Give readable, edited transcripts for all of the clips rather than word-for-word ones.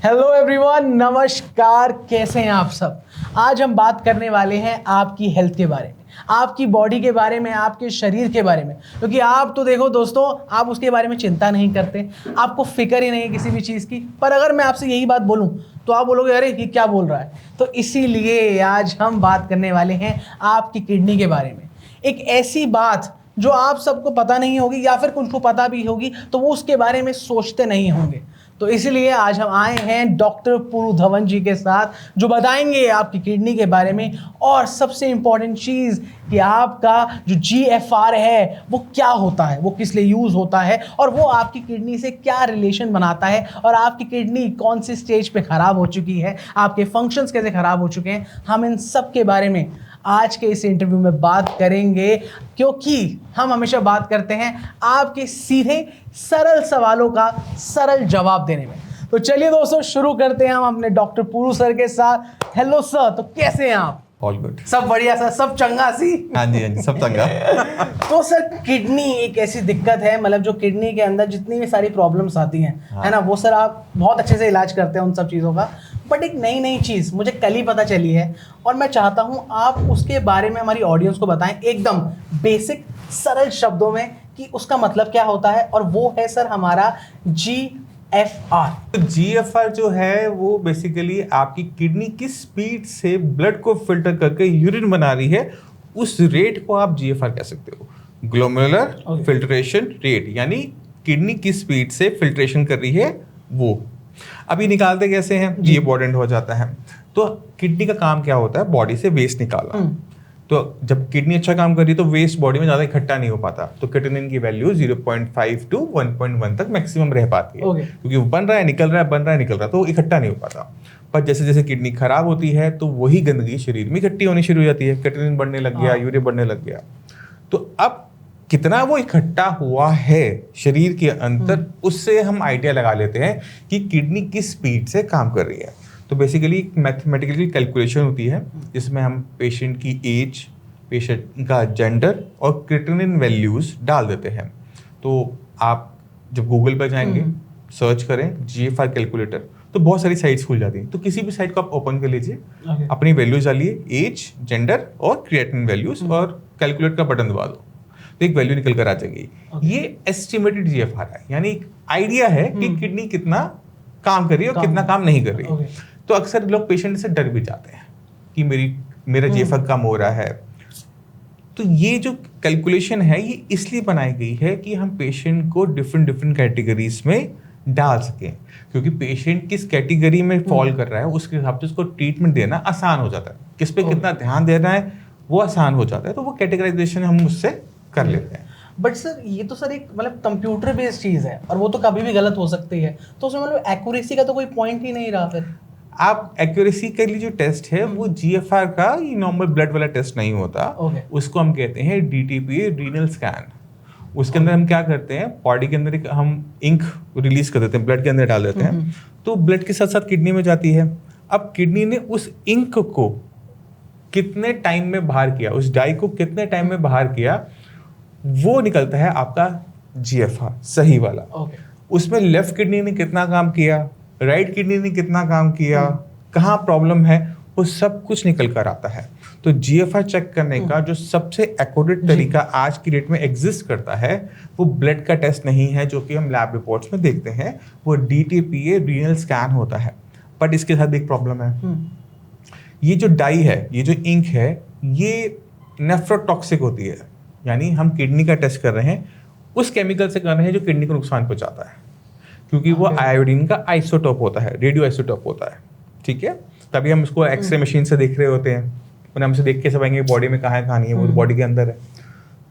Hello everyone, नमस्कार। कैसे हैं आप सब। आज हम बात करने वाले हैं आपकी हेल्थ के बारे में, आपकी बॉडी के बारे में, आपके शरीर के बारे में। क्योंकि आप तो देखो दोस्तों, आप उसके बारे में चिंता नहीं करते, आपको फिक्र ही नहीं है किसी भी चीज़ की। पर अगर मैं आपसे यही बात बोलूं तो आप बोलोगे अरे ये क्या बोल रहा है। तो इसीलिए आज हम बात करने वाले हैं आपकी किडनी के बारे में। एक ऐसी बात जो आप सबको पता नहीं होगी, या फिर कुछ को पता भी होगी तो वो उसके बारे में सोचते नहीं होंगे। तो इसलिए आज हम आए हैं डॉक्टर पुरु धवन जी के साथ, जो बताएंगे आपकी किडनी के बारे में। और सबसे इंपॉर्टेंट चीज़ कि आपका जो GFR है वो क्या होता है, वो किस लिए यूज़ होता है, और वो आपकी किडनी से क्या रिलेशन बनाता है, और आपकी किडनी कौन सी स्टेज पे ख़राब हो चुकी है, आपके फंक्शंस कैसे ख़राब हो चुके हैं। हम इन सब के बारे में आज के इस इंटरव्यू में बात करेंगे, क्योंकि हम हमेशा बात करते हैं आपके सीधे सरल सवालों का सरल जवाब देने में। तो चलिए दोस्तों, शुरू करते हैं हम अपने डॉक्टर पुरु सर के साथ। हेलो सर, तो कैसे हैं आप? All good. सब बढ़िया सर, सब चंगा सी। हाँ जी, सब चंगा। तो सर, किडनी एक ऐसी दिक्कत है, मतलब जो किडनी के अंदर जितनी भी सारी प्रॉब्लम्स आती हैं, हाँ। है ना, वो सर आप बहुत अच्छे से इलाज करते हैं उन सब चीज़ों का। बट एक नई चीज़ मुझे कल ही पता चली है, और मैं चाहता हूँ आप उसके बारे में हमारी ऑडियंस को बताएं एकदम बेसिक सरल शब्दों में कि उसका मतलब क्या होता है। और वो है सर हमारा GFR। तो GFR जो है वो बेसिकली आपकी किडनी किस स्पीड से ब्लड को फिल्टर करके यूरिन बना रही है, उस रेट को आप GFR कह सकते हो। ग्लोमेरुलर फिल्ट्रेशन रेट, यानी किडनी किस स्पीड से फिल्ट्रेशन कर रही है वो। अभी निकालते कैसे हैं, ये इंपॉर्टेंट हो जाता है। तो किडनी का काम क्या होता है, बॉडी से वेस्ट निकालना। तो जब किडनी अच्छा काम कर रही है तो वेस्ट बॉडी में ज़्यादा इकट्ठा नहीं हो पाता, तो क्रिएटिनिन की वैल्यू 0.5 to 1.1 तक मैक्सिमम रह पाती है। क्योंकि वो बन रहा है निकल रहा है, बन रहा है निकल रहा है, तो इकट्ठा नहीं हो पाता। पर जैसे जैसे किडनी खराब होती है तो वही गंदगी शरीर में इकट्ठी होनी शुरू हो जाती है, क्रिएटिनिन बढ़ने लग गया, यूरिया बढ़ने लग गया। तो अब कितना वो इकट्ठा हुआ है शरीर के अंदर, उससे हम आइडिया लगा लेते हैं कि किडनी किस स्पीड से काम कर रही है। तो बेसिकली एक मैथमेटिकली कैलकुलेशन होती है जिसमें हम पेशेंट की एज, पेशेंट का जेंडर और क्रिएटिनिन वैल्यूज डाल देते हैं। तो आप जब गूगल पर जाएंगे, सर्च करें GFR कैलकुलेटर, तो बहुत सारी साइट्स खुल जाती हैं। तो किसी भी साइट को आप ओपन कर लीजिए, अपनी वैल्यूज डालिए, एज, जेंडर और क्रिएटिनिन वैल्यूज, और कैलकुलेट का बटन दबा दो, तो एक वैल्यू निकल कर आ जाएगी। ये एस्टिमेटेड GFR है, यानी एक आइडिया है कि किडनी कितना काम कर रही है और कितना काम नहीं कर रही है। तो अक्सर लोग पेशेंट से डर भी जाते हैं कि मेरा GFR कम हो रहा है। तो ये जो कैलकुलेशन है ये इसलिए बनाई गई है कि हम पेशेंट को डिफरेंट कैटेगरीज में डाल सकें, क्योंकि पेशेंट किस कैटेगरी में फॉल कर रहा है उसके हिसाब से उसको ट्रीटमेंट देना आसान हो जाता है। किस पे कितना ध्यान देना है वो आसान हो जाता है, तो वो कैटेगराइजेशन हम उससे कर लेते हैं। बट सर, ये तो सर एक मतलब कंप्यूटर बेस्ड चीज़ है, और वो तो कभी भी गलत हो सकती है, तो उसमें मतलब एक्यूरेसी का तो कोई पॉइंट ही नहीं रहा फिर। आप एक्यूरेसी के लिए जो टेस्ट है वो GFR का ये नॉर्मल ब्लड वाला टेस्ट नहीं होता। उसको हम कहते हैं DTPA रीनल स्कैन। उसके अंदर हम क्या करते हैं, बॉडी के अंदर हम इंक रिलीज कर देते हैं, ब्लड के अंदर डाल देते हैं, तो ब्लड के साथ साथ किडनी में जाती है। अब किडनी ने उस इंक को कितने टाइम में बाहर किया, उस डाई को कितने टाइम में बाहर किया, वो निकलता है आपका GFR सही वाला। उसमें लेफ्ट किडनी ने कितना काम किया, राइट किडनी ने कितना काम किया, कहाँ प्रॉब्लम है, वो सब कुछ निकल कर आता है। तो GFR चेक करने का जो सबसे एक्यूरेट तरीका आज की डेट में एग्जिस्ट करता है वो ब्लड का टेस्ट नहीं है जो कि हम लैब रिपोर्ट्स में देखते हैं, वो DTPA रीनल स्कैन होता है। बट इसके साथ एक प्रॉब्लम है, ये जो डाई है, ये जो इंक है, ये नेफ्रोटॉक्सिक होती है। यानी हम किडनी का टेस्ट कर रहे हैं उस केमिकल से कर रहे हैं जो किडनी को नुकसान पहुंचाता है, क्योंकि वो आयोडीन का आइसोटोप होता है, रेडियो आइसोटोप होता है। ठीक है, तभी हम उसको एक्सरे मशीन से देख रहे होते हैं, उन्हें हमसे देख के समझेंगे बॉडी में कहाँ नहीं है, वो बॉडी के अंदर है।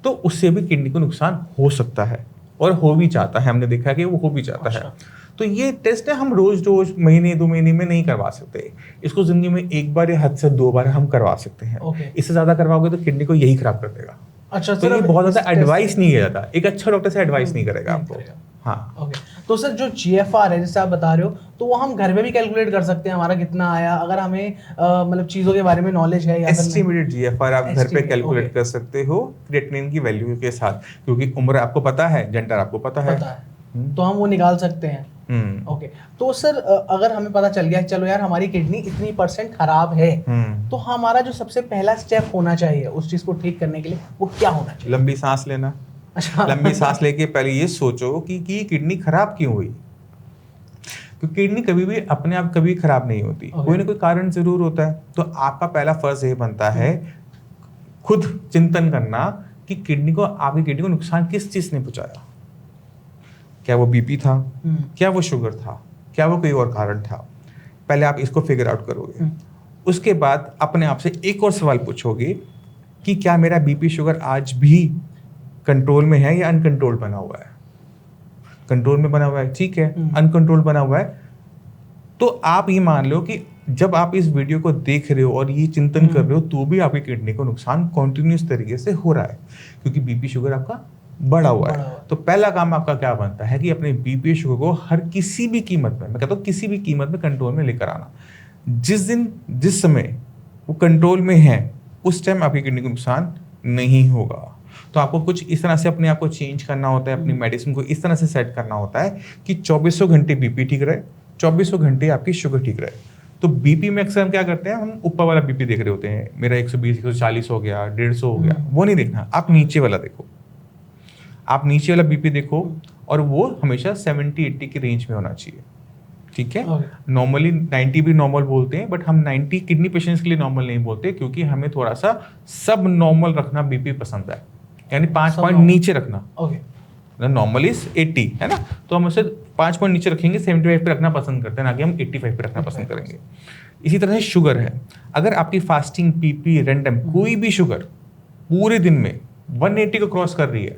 तो उससे भी किडनी को नुकसान हो सकता है, और हो भी जाता है, हमने देखा कि वो हो भी जाता है। तो ये टेस्ट है हम रोज महीने 2 महीने में नहीं करवा सकते, इसको जिंदगी में एक बार या हद से 2 बार हम करवा सकते हैं। इससे ज्यादा करवाओगे तो किडनी को यही खराब कर देगा। अच्छा, तो ये बहुत ज्यादा एडवाइस नहीं किया जाता, एक अच्छा डॉक्टर से एडवाइस नहीं करेगा आपको। हाँ, तो सर जो GFR है जैसे आप बता रहे हो, तो वो हम घर में भी कैलकुलेट कर सकते हैं हमारा कितना आया, अगर हमें मतलब चीज़ों के बारे में नॉलेज है। एस्टिमेटेड GFR आप घर पे कैलकुलेट कर सकते हो क्रिएटिनिन की वैल्यू के साथ, क्योंकि उम्र आपको पता है, जेंडर आपको पता है, तो हम वो निकाल सकते हैं। ओके तो सर अगर हमें पता चल गया चलो यार हमारी किडनी इतनी % खराब है, तो हमारा जो सबसे पहला स्टेप होना चाहिए उस चीज को ठीक करने के लिए वो क्या होना चाहिए? लंबी सांस लेना। अच्छा लंबी सांस लेके पहले ये सोचो कि किडनी खराब क्यों हुई, क्योंकि किडनी कभी भी अपने आप कभी खराब नहीं होती, कोई ना कोई कारण जरूर होता है। तो आपका पहला फर्ज ये बनता है खुद चिंतन करना कि आपकी किडनी को नुकसान किस चीज ने पहुंचाया। क्या वो बीपी था, क्या वो शुगर था, क्या वो कोई और कारण था? पहले आप इसको फिगर आउट करोगे। उसके बाद अपने आप से एक और सवाल पूछोगे कि क्या मेरा बीपी शुगर आज भी कंट्रोल में है या अनकंट्रोल बना हुआ है? कंट्रोल में बना हुआ है, ठीक है। अनकंट्रोल बना हुआ है तो आप ये मान लो कि जब आप इस वीडियो को देख रहे हो और ये चिंतन कर रहे हो तो भी आपकी किडनी को नुकसान कॉन्टिन्यूस तरीके से हो रहा है, क्योंकि बीपी शुगर आपका बढ़ा हुआ है। तो पहला काम आपका क्या बनता है कि अपने बीपी शुगर को हर किसी भी कीमत में, मैं कहता हूँ किसी भी कीमत में कंट्रोल में लेकर आना। जिस समय वो कंट्रोल में है उस टाइम आपकी किडनी को नुकसान नहीं होगा। तो आपको कुछ इस तरह से अपने आप को चेंज करना होता है, अपनी मेडिसिन को इस तरह से सेट करना होता है कि 2400 घंटे बीपी ठीक रहे, 2400 घंटे आपकी शुगर ठीक रहे। तो बीपी में अक्सर हम क्या करते हैं, हम ऊपर वाला बीपी देख रहे होते हैं, मेरा 120 140 हो गया, 150 हो गया, वो नहीं देखना। आप नीचे वाला देखो, आप नीचे वाला बीपी देखो और वो हमेशा 70-80 की रेंज में होना चाहिए, ठीक है। नॉर्मली 90 भी नॉर्मल बोलते हैं, बट हम 90 किडनी पेशेंट्स के लिए नॉर्मल नहीं बोलते, क्योंकि हमें थोड़ा सा सब नॉर्मल रखना बीपी पसंद है, यानी 5 पॉइंट नीचे रखना। नॉर्मल इज 80 है ना, तो हम उसे 5 पॉइंट नीचे रखेंगे, 75 पे रखना पसंद करते हैं, ना कि हम 85 पे रखना पसंद करेंगे। इसी तरह से शुगर है, अगर आपकी फास्टिंग पीपी रैंडम कोई भी शुगर पूरे दिन में 180 को क्रॉस कर रही है,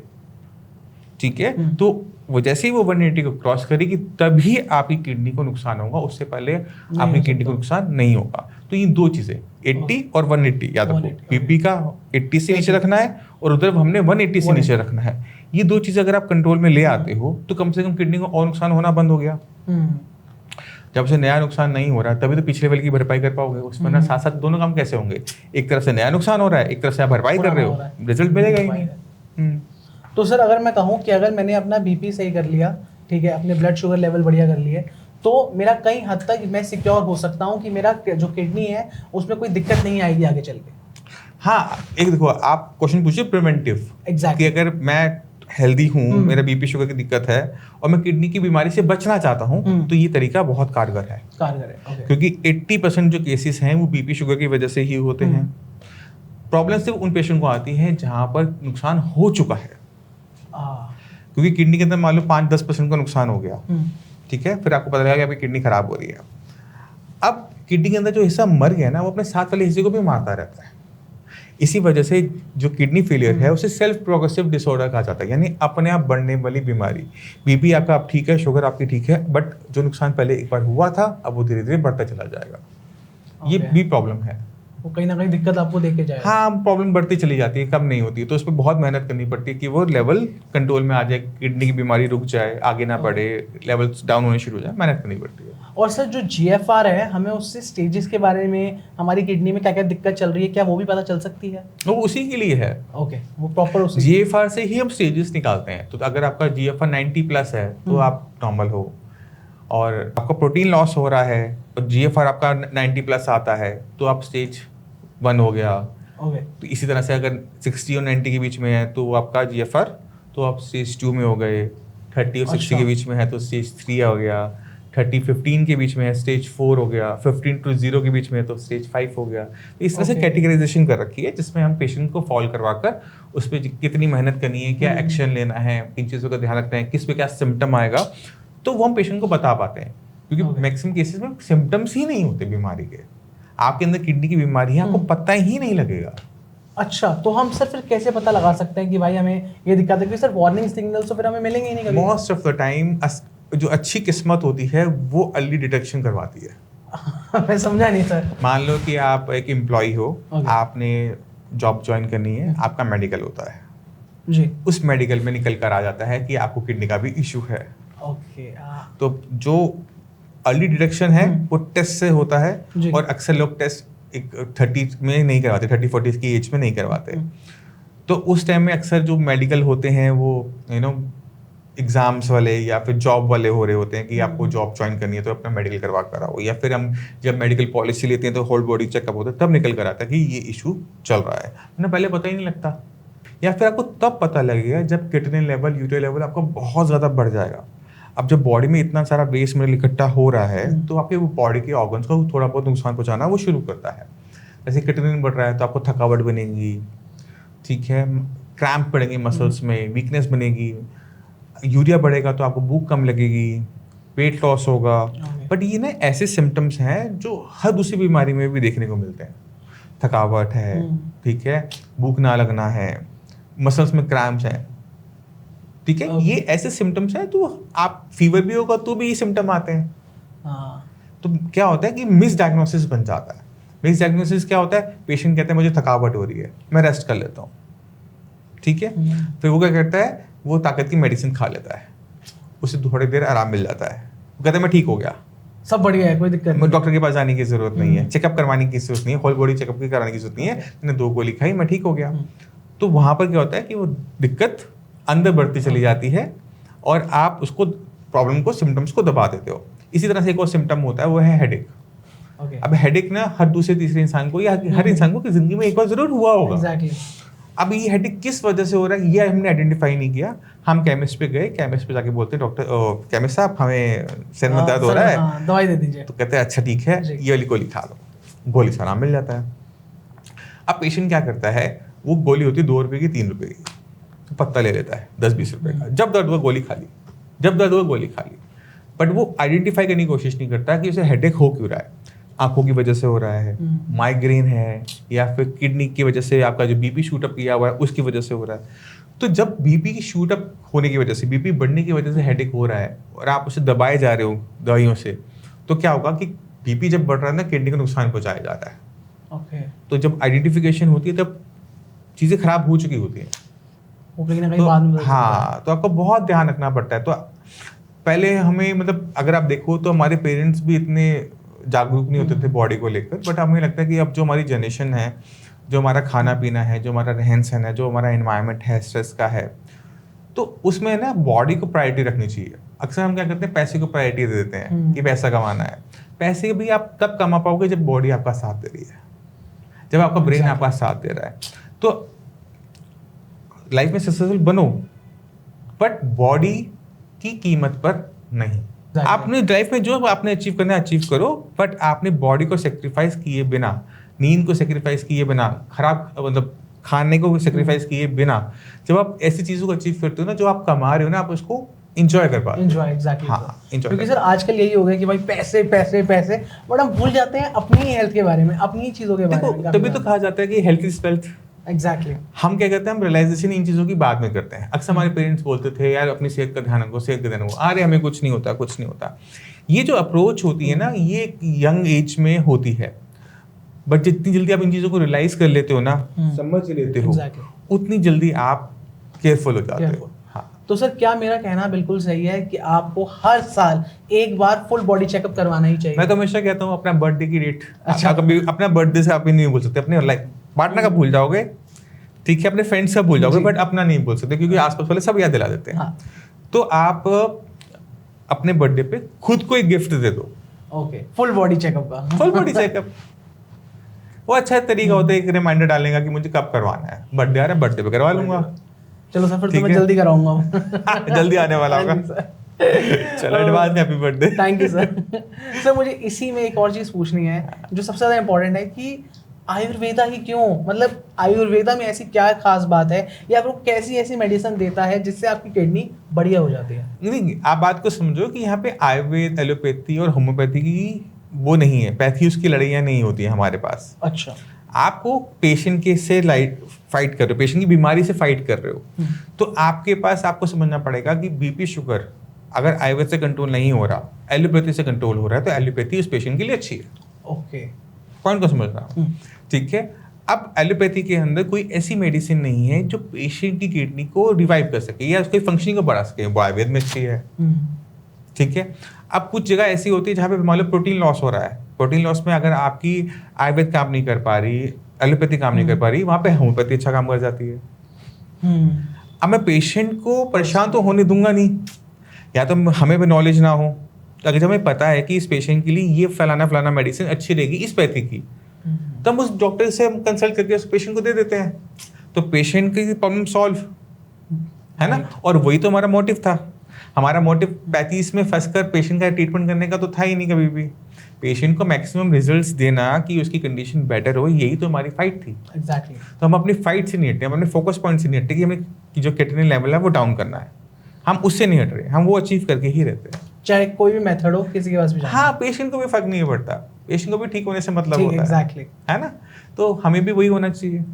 ठीक है, तो वो जैसे ही वो 180 को क्रॉस करेगी तभी आपकी किडनी को नुकसान होगा, उससे पहले आपकी किडनी को नुकसान नहीं होगा। तो ये दो चीजें 80 और 180 याद रखो, बीपी का 80 से नीचे रखना है और उधर हमने 180 से नीचे रखना है। ये दो चीजें अगर आप कंट्रोल में ले आते हो तो कम से कम किडनी को और नुकसान होना बंद हो गया। जब से नया नुकसान नहीं हो रहा तभी तो पिछले लेवल की भरपाई कर पाओगे। उसमें ना साथ साथ दोनों काम कैसे होंगे, एक तरफ से नया नुकसान हो रहा है, एक तरफ से आप भरपाई कर रहे हो, रिजल्ट मिलेगा ही नहीं। तो सर अगर मैं कहूँ कि अगर मैंने अपना बीपी सही कर लिया, ठीक है, अपने ब्लड शुगर लेवल बढ़िया कर लिए, तो मेरा कई हद तक मैं सिक्योर हो सकता हूँ कि मेरा जो किडनी है उसमें कोई दिक्कत नहीं आएगी आगे चल के। हाँ, एक देखो आप क्वेश्चन पूछिए प्रिवेंटिव, एग्जैक्टली, कि अगर मैं हेल्दी हूँ, मेरा बीपी शुगर की दिक्कत है और मैं किडनी की बीमारी से बचना चाहता हूँ, तो ये तरीका बहुत कारगर है। क्योंकि 80% जो केसेस हैं वो बीपी शुगर की वजह से ही होते हैं। प्रॉब्लम सिर्फ उन पेशेंट को आती है जहाँ पर नुकसान हो चुका है, क्योंकि किडनी के अंदर मान लो 5-10% का नुकसान हो गया, ठीक है, फिर आपको पता लगा कि आपकी किडनी खराब हो रही है। अब किडनी के अंदर जो हिस्सा मर गया ना, वो अपने साथ वाले हिस्से को भी मारता रहता है। इसी वजह से जो किडनी फेलियर है उसे सेल्फ प्रोग्रेसिव डिसऑर्डर कहा जाता है, यानी अपने आप बढ़ने वाली बीमारी। बीपी आपका अब ठीक है, शुगर आपकी ठीक है, बट जो नुकसान पहले एक बार हुआ था अब वो धीरे धीरे बढ़ता चला जाएगा। ये भी प्रॉब्लम है, वो कहीं ना कहीं दिक्कत आपको देके जाएगा। हाँ, प्रॉब्लम बढ़ती चली जाती है, कम नहीं होती है, तो उस पर बहुत मेहनत करनी पड़ती है कि वो लेवल कंट्रोल में आ जाए, किडनी की बीमारी रुक जाए, आगे ना बढ़े, लेवल्स डाउन होने शुरू हो जाए, मेहनत करनी पड़ती है। और सर जो GFR है, हमें उससे स्टेजेस के बारे में, हमारी किडनी में क्या क्या दिक्कत चल रही है, क्या वो भी पता चल सकती है? वो उसी के लिए है। ओके, वो प्रॉपर उसी GFR से ही हम स्टेजेस निकालते हैं। तो अगर आपका GFR 90+ है तो आप नॉर्मल हो, और आपका प्रोटीन लॉस हो रहा है और GFR आपका 90+ आता है तो आप स्टेज 1 हो गया। तो इसी तरह से अगर 60 और 90 के बीच में है तो आपका GFR, तो आप स्टेज 2 में हो गए। 30 और 60 के बीच में है तो स्टेज 3 हो गया। 30-15 के बीच में है स्टेज 4 हो गया। 15 to 0 के बीच में है तो स्टेज 5 हो गया। इस तरह से कैटेगराइजेशन कर रखी है जिसमें हम पेशेंट को फॉलो करवा कर उस पर कितनी मेहनत करनी है, क्या एक्शन लेना है, किन चीज़ों का ध्यान रखना है, किस पे क्या सिम्टम आएगा, तो वो हम पेशेंट को बता पाते हैं। क्योंकि मैक्सिमम केसेस में सिम्टम्स ही नहीं होते बीमारी के, आपके अंदर किडनी की बीमारी है, आपको पता ही नहीं लगेगा। अच्छा, तो हम सर फिर कैसे पता लगा सकते हैं कि भाई हमें ये दिक्कत है? क्योंकि सर वार्निंग सिग्नल्स तो फिर हमें मिलेंगे ही नहीं कभी। मोस्ट ऑफ द टाइम जो अच्छी किस्मत होती है वो अर्ली डिटेक्शन करवाती है। मैं समझा नहीं सर। मान लो कि आप एक एम्प्लॉय हो, आपने जॉब ज्वाइन करनी है, आपका मेडिकल होता है जी, उस मेडिकल में निकल कर आ जाता है कि आपको किडनी का भी इशू है। ओके, तो जो अर्ली डिटेक्शन है वो टेस्ट से होता है, और अक्सर लोग टेस्ट एक 30 में नहीं करवाते, 30-40 की एज में नहीं करवाते। तो उस टाइम में अक्सर जो मेडिकल होते हैं वो एग्जाम्स वाले या फिर जॉब वाले हो रहे होते हैं कि आपको जॉब ज्वाइन करनी है तो अपना मेडिकल करवा कर आओ, या फिर हम जब मेडिकल पॉलिसी लेते हैं तो होल बॉडी चेकअप होता है, तब निकल कर आता है कि ये इशू चल रहा है, ना पहले पता ही नहीं लगता। या फिर आपको तब पता लगेगा जब किडनी लेवल, यूरिया लेवल आपका बहुत ज़्यादा बढ़ जाएगा। अब जब बॉडी में इतना सारा वेस्ट मिनरल इकट्ठा हो रहा है तो आपके बॉडी के ऑर्गन्स को थोड़ा बहुत नुकसान पहुंचाना वो शुरू करता है। जैसे किडनी बढ़ रहा है तो आपको थकावट बनेगी, ठीक है, क्रैम्प पड़ेंगे मसल्स में, वीकनेस बनेगी। यूरिया बढ़ेगा तो आपको भूख कम लगेगी, वेट लॉस होगा। बट ये ना ऐसे सिम्टम्स हैं जो हर दूसरी बीमारी में भी देखने को मिलते हैं। थकावट है, ठीक है, भूख ना लगना है, मसल्स में क्रैम्प्स हैं, ठीक है, ये ऐसे सिम्टम्स हैं। तो आप फीवर भी होगा तो भी ये सिम्टम आते हैं। तो क्या होता है कि मिस डायग्नोसिस बन जाता है। मिस डायग्नोसिस क्या होता है, पेशेंट कहते हैं मुझे थकावट हो रही है, मैं रेस्ट कर लेता हूँ, ठीक है, फिर वो क्या करता है, वो ताकत की मेडिसिन खा लेता है, उसे थोड़ी देर आराम मिल जाता है, वो कहता है मैं ठीक हो गया, सब बढ़िया है, कोई दिक्कत नहीं, डॉक्टर के पास जाने की जरूरत नहीं है, चेकअप करवाने की जरूरत नहीं है, होल बॉडी चेकअप की कराने की जरूरत नहीं है, मैंने 2 गोली खाई मैं ठीक हो गया। तो वहां पर क्या होता है कि वो दिक्कत अंदर बढ़ती चली जाती है और आप उसको प्रॉब्लम को, सिम्टम्स को दबा देते हो। इसी तरह से एक और सिम्टम होता है, वो है हेडेक। अब हेडेक ना हर दूसरे तीसरे इंसान को या हर इंसान को की जिंदगी में एक बार जरूर हुआ होगा। अब ये हेडेक किस वजह से हो रहा है ये हमने आइडेंटिफाई नहीं किया। हम केमिस्ट पे गए, केमिस्ट पे जाके बोलते हैं डॉक्टर केमिस्ट साहब हमें सिर में दर्द हो रहा है, दवाई दे दीजिए। तो कहते हैं अच्छा ठीक है ये वाली गोली खा लो, गोली से आराम मिल जाता है। अब पेशेंट क्या करता है, वो गोली होती है 2 रुपए की, 3 रुपए की, तो पत्ता ले लेता है 10-20 रुपए का, जब दर्द हुआ गोली खा ली, जब दर्द हुआ गोली खा ली। बट वो आइडेंटिफाई करने की कोशिश नहीं करता कि उसे हेडेक हो क्यों रहा है। आंखों की वजह से हो रहा है, माइग्रेन है, या फिर किडनी की वजह से आपका जो बीपी शूट अप किया हुआ है उसकी वजह से हो रहा है। तो जब बीपी की शूट अप होने की वजह से, बीपी बढ़ने की वजह से हेडेक हो रहा है और आप उसे दबाए जा रहे हो दवाइयों से, तो क्या होगा कि बीपी जब बढ़ रहा है ना, किडनी को नुकसान पहुंचाया जाता है। तो जब आइडेंटिफिकेशन होती है तब चीज़ें खराब हो चुकी होती हैं, तो हाँ, तो आपको बहुत ध्यान रखना पड़ता है। तो पहले हमें, मतलब अगर आप देखो तो हमारे पेरेंट्स भी इतने जागरूक नहीं होते थे बॉडी को लेकर, बट हमें लगता है कि अब जो हमारी जनरेशन है, जो हमारा खाना पीना है, जो हमारा रहन सहन है, जो हमारा एनवायरनमेंट है, स्ट्रेस का है, तो उसमें ना बॉडी को प्रायोरिटी रखनी चाहिए। अक्सर हम क्या करते हैं, पैसे को प्रायोरिटी दे देते हैं कि पैसा कमाना है। पैसे भी आप तब कमा पाओगे जब बॉडी आपका साथ दे रही है, जब आपका ब्रेन आपका साथ दे रहा है। तो लाइफ में सक्सेसफुल बनो, बट बॉडी की कीमत पर नहीं। आपने लाइफ में जो आपने अचीव करना है अचीव करो, बट आपने बॉडी को सेक्रीफाइस किए बिना, नींद को सेक्रीफाइस किए बिना, खराब मतलब खाने को सेक्रीफाइस किए बिना, जब आप ऐसी चीजों को अचीव करते हो ना, जो आप कमा रहे हो ना, आप उसको इंजॉय कर पाते हो। Enjoy, exactly. हाँ, इंजॉय। क्योंकि सर आजकल यही हो गया कि भाई पैसे पैसे पैसे, बट हम भूल जाते हैं अपनी ही हेल्थ के बारे में, अपनी चीजों के बारे में। तभी तो कहा जाता है कि हेल्थ इज वेल्थ। एग्जैक्टली। हम क्या करते हैं, हम रियलाइजेशन इन चीज़ों की बाद में करते हैं। अक्सर हमारे पेरेंट्स बोलते थे यार अपनी सेहत का ध्यान रखो, सेहत का ध्यान रखो, अरे हमें कुछ नहीं होता, कुछ नहीं होता। ये जो अप्रोच होती है ना, ये एक यंग एज में होती है, बट जितनी जल्दी आप इन चीज़ों को रियलाइज कर लेते हो ना, समझ लेते हो, उतनी जल्दी आप केयरफुल हो जाते हो। हाँ। तो सर क्या मेरा कहना बिल्कुल सही है कि आपको हर साल एक बार फुल बॉडी चेकअप करवाना ही चाहिए? मैं तो हमेशा कहता हूँ अपना बर्थडे की डेट, अच्छा कभी अपना बर्थडे से आप नहीं बोल सकते, अपने लाइफ पार्टनर का भूल जाओगे, ठीक है, अपने फ्रेंड्स का भूल जाओगे, बट अपना नहीं भूल सकते, क्योंकि आसपास वाले सब याद दिला देते हैं। हाँ। तो आप अपने बर्थडे पे खुद को एक गिफ्ट दे दो। ओके, फुल बॉडी चेकअप का। फुल बॉडी चेकअप वो अच्छा तरीका होता है, एक रिमाइंडर डालने का कि मुझे कब करवाना है, बर्थडे आ रहा है, बर्थडे पे करवा लूंगा। चलो सर, फिर तो मैं जल्दी कराऊंगा। जल्दी आने वाला होगा। चलो advance happy birthday. Thank you sir. Sir मुझे इसी में एक और चीज पूछनी है जो सबसे ज्यादा इंपॉर्टेंट है कि आयुर्वेदा ही क्यों, मतलब आयुर्वेदा में ऐसी क्या खास बात है, या फिर कैसी ऐसी मेडिसिन देता है जिससे आपकी किडनी बढ़िया हो जाती है? नहीं, आप बात को समझो कि यहाँ पे आयुर्वेद, एलोपैथी और होम्योपैथी की वो नहीं है, पैथी उसकी लड़ाइयाँ नहीं होती है हमारे पास। अच्छा। आपको पेशेंट के से फाइट कर रहे हो, पेशेंट की बीमारी से फाइट कर रहे हो, तो आपके पास आपको समझना पड़ेगा कि बीपी शुगर अगर आयुर्वेद से कंट्रोल नहीं हो रहा, एलोपैथी से कंट्रोल हो रहा है, तो एलोपैथी उस पेशेंट के लिए अच्छी है। ओके, पॉइंट को समझना, ठीक है। अब एलोपैथी के अंदर कोई ऐसी मेडिसिन नहीं है जो पेशेंट की किडनी को रिवाइव कर सके या उसकी फंक्शनिंग को बढ़ा सके, वो आयुर्वेद में अच्छी है, ठीक है। अब कुछ जगह ऐसी होती है जहाँ पे मान लो प्रोटीन लॉस हो रहा है, प्रोटीन लॉस में अगर आपकी आयुर्वेद काम नहीं कर पा रही, एलोपैथी काम नहीं कर पा रही, वहाँ पे होम्योपैथी अच्छा काम कर जाती है। अब मैं पेशेंट को परेशान तो होने दूंगा नहीं, या तो हमें भी नॉलेज ना हो। अगर जब हमें पता है कि इस पेशेंट के लिए ये फलाना मेडिसिन अच्छी रहेगी इस पैथी की, तब उस डॉक्टर से हम कंसल्ट करके उस पेशेंट को दे देते हैं, तो पेशेंट की प्रॉब्लम सॉल्व है ना। और वही तो हमारा मोटिव था। हमारा मोटिव पैथीज में फंसकर पेशेंट का ट्रीटमेंट करने का तो था ही नहीं कभी भी। पेशेंट को मैक्सिमम रिजल्ट्स देना कि उसकी कंडीशन बेटर हो, यही तो हमारी फाइट थी। एग्जैक्टली। तो हम अपनी फाइट से नहीं हटे, हम अपने फोकस पॉइंट से नहीं हटे कि हमें कि जो किडनी लेवल है वो डाउन करना है, हम उससे नहीं हट रहे, हम वो अचीव करके ही रहते हैं, चाहे कोई भी मेथड हो, किसी के पास भी जाना। हाँ, पेशेंट को भी फर्क नहीं पड़ता, पेशेंट को भी ठीक होने से मतलब होता एग्जैक्टली है ना। तो हमें भी वही होना चाहिए।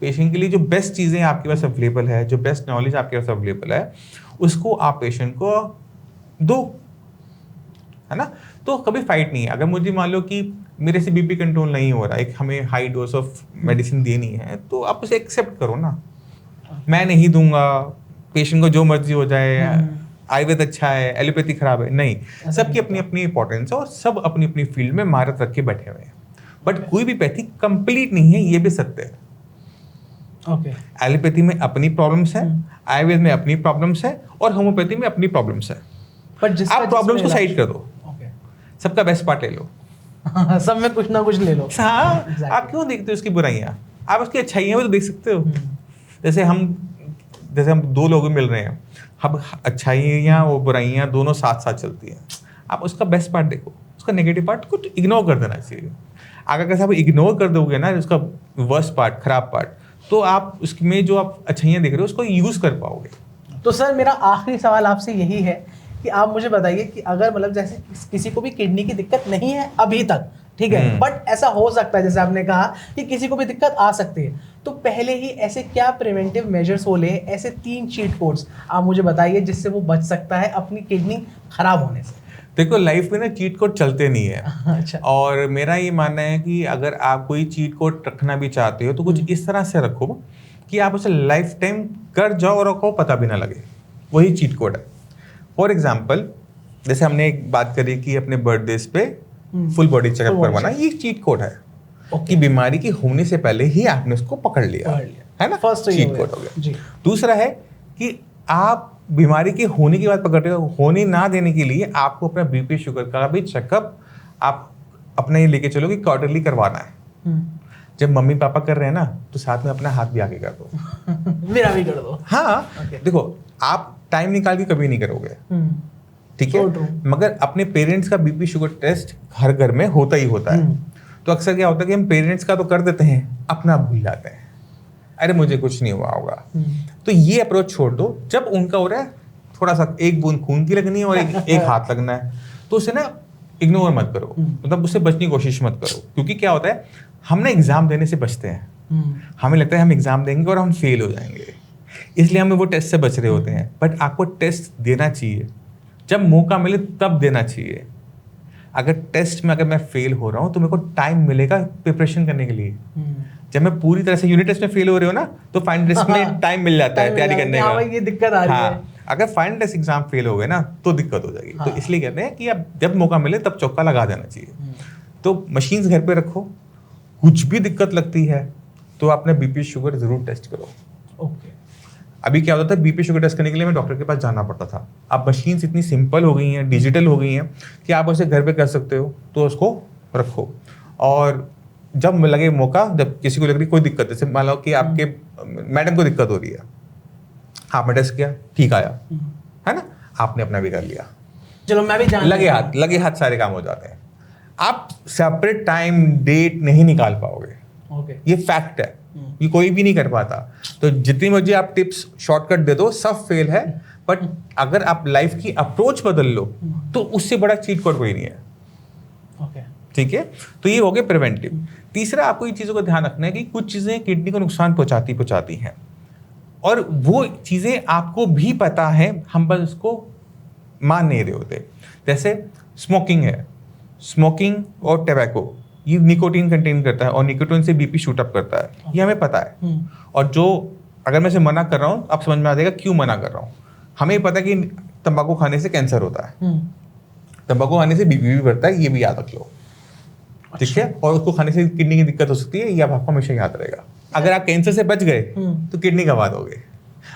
पेशेंट के लिए जो बेस्ट चीज़ें आपके पास अवेलेबल है, जो बेस्ट नॉलेज आपके पास अवेलेबल है, उसको आप पेशेंट को दो, है ना। तो कभी फाइट नहीं है। अगर मुझे मान लो कि मेरे से बीपी कंट्रोल नहीं हो रहा, एक हमें हाई डोज ऑफ मेडिसिन देनी है, तो आप उसे एक्सेप्ट करो ना। मैं नहीं दूंगा, पेशेंट को जो मर्जी हो जाए, आयुर्वेद अच्छा है, एलोपैथी खराब है, नहीं, सबकी अपनी अपनी इंपॉर्टेंस है और सब अपनी अपनी फील्ड में महारत रख के बैठे हुए हैं। बट कोई भी पैथी कंप्लीट नहीं है, ये भी सत्य है। ओके। एलोपैथी में अपनी प्रॉब्लम्स है, आयुर्वेद में अपनी प्रॉब्लम्स है, और होम्योपैथी में अपनी प्रॉब्लम्स है। बट आप प्रॉब्लम्स को साइड कर दो, ओके, सबका बेस्ट पार्ट ले लो। सब में कुछ ना कुछ ले लो। हाँ, Exactly. आप क्यों देखते हो उसकी बुराइयां? आप उसकी अच्छाइयां भी तो देख सकते हो। जैसे हम दो लोग मिल रहे हैं, अब अच्छाइयाँ और बुराइयाँ दोनों साथ साथ चलती हैं। आप उसका बेस्ट पार्ट देखो, उसका नेगेटिव पार्ट कुछ इग्नोर कर देना चाहिए। अगर कैसे आप इग्नोर कर दोगे ना उसका वर्स्ट पार्ट, खराब पार्ट, तो आप उसमें जो आप अच्छाइयाँ देख रहे हो उसको यूज़ कर पाओगे। तो सर मेरा आखिरी सवाल आपसे यही है कि आप मुझे बताइए कि अगर मतलब जैसे किसी को भी किडनी की दिक्कत नहीं है अभी तक, ठीक है, बट ऐसा हो सकता है जैसे आपने कहा कि किसी को भी दिक्कत आ सकती है, तो पहले ही ऐसे क्या प्रिवेंटिव मेजर्स हो ले, ऐसे 3 चीट कोड्स आप मुझे बताइए जिससे वो बच सकता है अपनी किडनी खराब होने से। देखो, लाइफ में ना चीट कोड चलते नहीं है। अच्छा। और मेरा ये मानना है कि अगर आप कोई चीट कोड रखना भी चाहते हो तो कुछ इस तरह से रखो कि आप उसे लाइफ टाइम कर जाओ और आपको पता भी ना लगे, वही चीट कोड है। फॉर एग्जाम्पल, जैसे हमने एक बात करी कि अपने बर्थडेज पे फुल बॉडी चेकअप करवाना, ये चीट कोड है कि बीमारी के होने से पहले ही आपने उसको पकड़ लिया, है ना। फर्स्ट चीट कोड हो गया जी। दूसरा है कि आप बीमारी के होने के बाद पकड़ रहे हो, होने ना देने के लिए आपको अपना बीपी शुगर का भी चेकअप आप अपने लेके चलो कि क्वार्टरली करवाना है। जब मम्मी पापा कर रहे हैं ना, तो साथ में अपना हाथ भी आगे कर दो। मेरा भी कर दो। हाँ, देखो, आप टाइम निकाल के कभी नहीं करोगे, ठीक है, मगर अपने पेरेंट्स का बीपी शुगर टेस्ट हर घर में होता ही होता है। तो अक्सर क्या होता है कि हम पेरेंट्स का तो कर देते हैं, अपना भूल जाते हैं, अरे मुझे कुछ नहीं हुआ होगा। तो ये अप्रोच छोड़ दो। जब उनका हो रहा है, थोड़ा सा एक बूंद खून की लगनी है और एक हाथ लगना है, तो उसे ना इग्नोर मत करो, मतलब उससे बचने की कोशिश मत करो। क्योंकि क्या होता है, हम ना एग्जाम देने से बचते हैं, हमें लगता है हम एग्जाम देंगे और हम फेल हो जाएंगे, इसलिए हमें वो टेस्ट से बच रहे होते हैं। बट आपको टेस्ट देना चाहिए, जब मौका मिले तब देना चाहिए। अगर टेस्ट में अगर मैं फेल हो रहा हूँ तो मेरे को टाइम मिलेगा प्रिपरेशन करने के लिए। जब मैं पूरी तरह से यूनिट टेस्ट में फेल हो रहे हो ना, तो फाइनल टेस्ट में टाइम मिल जाता है तैयारी करने का। ये दिक्कत आ रही है। अगर फाइनल टेस्ट एग्जाम फेल हो गए ना, तो दिक्कत हो जाएगी। तो इसलिए कहते हैं कि अब जब मौका मिले तब चौका लगा देना चाहिए। तो मशीन्स घर पे रखो, कुछ भी दिक्कत लगती है तो आपने बीपी शुगर जरूर टेस्ट करो। ओके। अभी क्या होता था, बीपी शुगर टेस्ट करने के लिए मैं डॉक्टर के पास जाना पड़ता था। अब मशीन्स इतनी सिंपल हो गई हैं, डिजिटल हो गई हैं कि आप उसे घर पे कर सकते हो, तो उसको रखो। और जब लगे मौका, जब किसी को लग रही कोई दिक्कत, जैसे मान लो कि आपके मैडम को दिक्कत हो रही है, आपने टेस्ट किया, ठीक आया, है ना, आपने अपना भी कर लिया, चलो मैं भी जान लगे हाथ सारे काम हो जाते हैं। आप सेपरेट टाइम डेट नहीं निकाल पाओगे, ये फैक्ट है, ये कोई भी नहीं कर पाता। तो जितनी मर्जी आप टिप्स शॉर्टकट दे दो, सब फेल है। बट अगर आप लाइफ की अप्रोच बदल लो, तो उससे बड़ा चीट कोड कोई नहीं है। ठीक है, तो ये हो गया प्रिवेंटिव। तीसरा, आपको ये चीज़ों का ध्यान रखना है कि कुछ चीज़ें किडनी को नुकसान पहुंचाती हैं, और वो चीज़ें आपको भी पता है, हम बस उसको मान नहीं रहे होते। जैसे स्मोकिंग है, स्मोकिंग और टबैको, ये निकोटीन कंटेन करता है और निकोटीन से बीपी शूट अप करता है, ये हमें पता है। और जो अगर मैं इसे मना कर रहा हूँ, आप समझ में आ जाएगा क्यों मना कर रहा हूँ। हमें पता है कि तंबाकू खाने से कैंसर होता है, तंबाकू खाने से बीपी भी बढ़ता है, ये भी याद रख लो, ठीक है। और उसको खाने से किडनी की दिक्कत हो सकती है, ये आपको हमेशा याद रहेगा। अगर आप कैंसर से बच गए तो किडनी गंवा दोगे।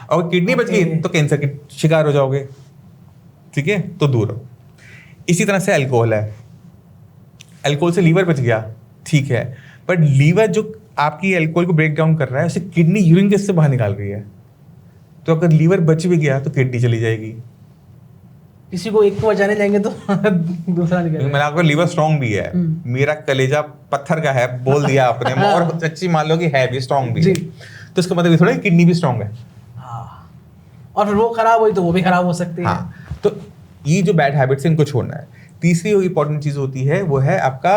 और किडनी बच गई तो कैंसर के शिकार हो जाओगे, ठीक है, तो दूर रहो। इसी तरह से अल्कोहल है, अल्कोहल से लीवर बच गया, ठीक है, बट लीवर जो आपकी अल्कोहल को ब्रेक डाउन कर रहा है उसे किडनी यूरिन गैस से बाहर निकाल रही है, तो अगर लीवर बच भी गया तो किडनी चली जाएगी। किसी को एक को बचाने जाएंगे तो दूसरा निकल। मैंने आपका लीवर स्ट्रांग भी है, मेरा कलेजा पत्थर का है, बोल दिया आपने, और सच्ची मान लो कि है भी, स्ट्रांग भी है, तो इसका मतलब ये थोड़ा किडनी भी स्ट्रांग है। हाँ, और फिर वो खराब हुई तो वो भी खराब हो सकती है। हाँ, तो ये जो बैड हैबिट्स है इनको छोड़ना है। तीसरी इंपॉर्टेंट चीज होती है वो है आपका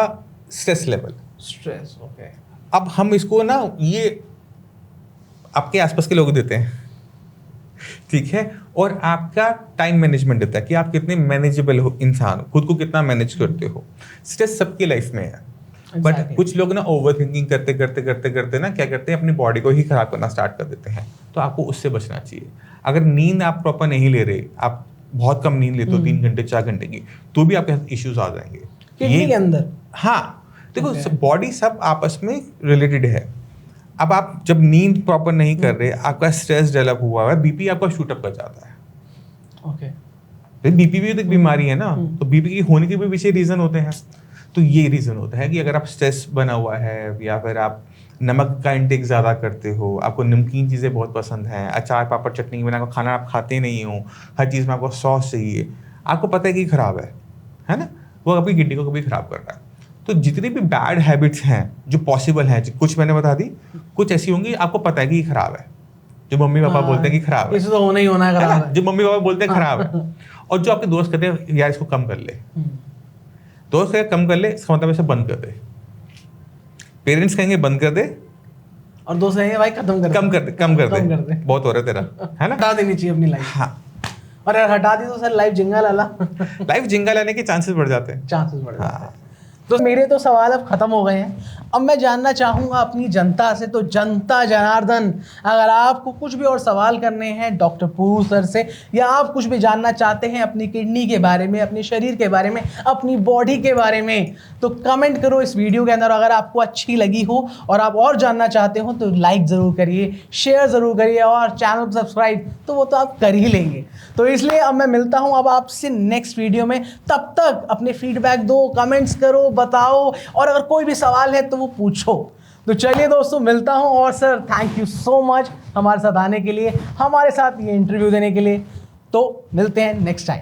स्ट्रेस लेवल। Stress, okay. अब हम इसको ना ये आपके आसपास के लोग देते हैं, ठीक है, और आपका टाइम मैनेजमेंट देता है कि आप कितने मैनेजेबल हो इंसान, खुद को कितना मैनेज करते हो। स्ट्रेस सबकी लाइफ में है, बट कुछ लोग ना ओवर थिंकिंग करते करते करते करते ना क्या करते हैं, अपनी बॉडी को ही खराब करना स्टार्ट कर देते हैं। तो आपको उससे बचना चाहिए। अगर नींद आप प्रॉपर नहीं ले रहे, आप बहुत कम नींद लेते हो 3 घंटे 4 घंटे की, तो भी आपके साथ इश्यूज आ जाएंगे किडनी के अंदर। हाँ, देखो बॉडी सब आपस में रिलेटेड है। अब आप जब नींद प्रॉपर नहीं कर रहे, आपका स्ट्रेस डेवलप हुआ है, बीपी आपका शूट अप कर जाता है। ओके, बीपी भी तो एक बीमारी है ना, तो बीपी की होने के भी पीछे रीजन होते हैं। तो ये रीजन होता है कि अगर आप स्ट्रेस बना हुआ है, या फिर आप नमक का इंटेक ज़्यादा करते हो, आपको नमकीन चीज़ें बहुत पसंद हैं, अचार पापड़ चटनी बना को खाना आप खाते नहीं हो, हर चीज़ में आपको सॉस चाहिए, आपको पता है कि खराब है ना, वो आपकी किडनी को कभी खराब कर रहा है। तो जितनी भी बैड हैबिट्स हैं जो पॉसिबल हैं, कुछ मैंने बता दी, कुछ ऐसी होंगी आपको पता है कि खराब है, जो मम्मी पापा बोलते हैं कि खराब है, इसे तो होना ही होना है, खराब है, जो मम्मी पापा बोलते हैं खराब है, और जो आपके दोस्त कहते हैं यार इसको कम कर ले, दोस्त कहें कम कर ले, इसका मतलब इसे बंद कर दे। पेरेंट्स कहेंगे बंद कर दे, और दोस्त कहेंगे भाई खत्म कर दे, कम कर दे, बहुत हो रहा है तेरा, है ना, हटा देनी चाहिए अपनी लाइफ। हाँ, और अगर हटा दी तो सर लाइफ जिंगा लाला लाइफ जिंगा लाने के चांसेस बढ़ जाते हैं। चांसेस बढ़ जाते हैं। तो मेरे तो सवाल अब खत्म हो गए हैं। अब मैं जानना चाहूँगा अपनी जनता से, तो जनता जनार्दन, अगर आपको कुछ भी और सवाल करने हैं डॉक्टर पुरू सर से, या आप कुछ भी जानना चाहते हैं अपनी किडनी के बारे में, अपने शरीर के बारे में, अपनी बॉडी के बारे में, तो कमेंट करो इस वीडियो के अंदर। अगर आपको अच्छी लगी हो और आप और जानना चाहते हो तो लाइक ज़रूर करिए, शेयर ज़रूर करिए, और चैनल सब्सक्राइब तो वो तो आप कर ही लेंगे। तो इसलिए अब मैं मिलता हूँ अब आपसे नेक्स्ट वीडियो में। तब तक अपने फीडबैक दो, कमेंट्स करो, बताओ, और अगर कोई भी सवाल है तो वो पूछो। तो चलिए दोस्तों, मिलता हूं। और sir thank you so much हमारे साथ आने के लिए, हमारे साथ ये इंटरव्यू देने के लिए। तो मिलते हैं नेक्स्ट टाइम।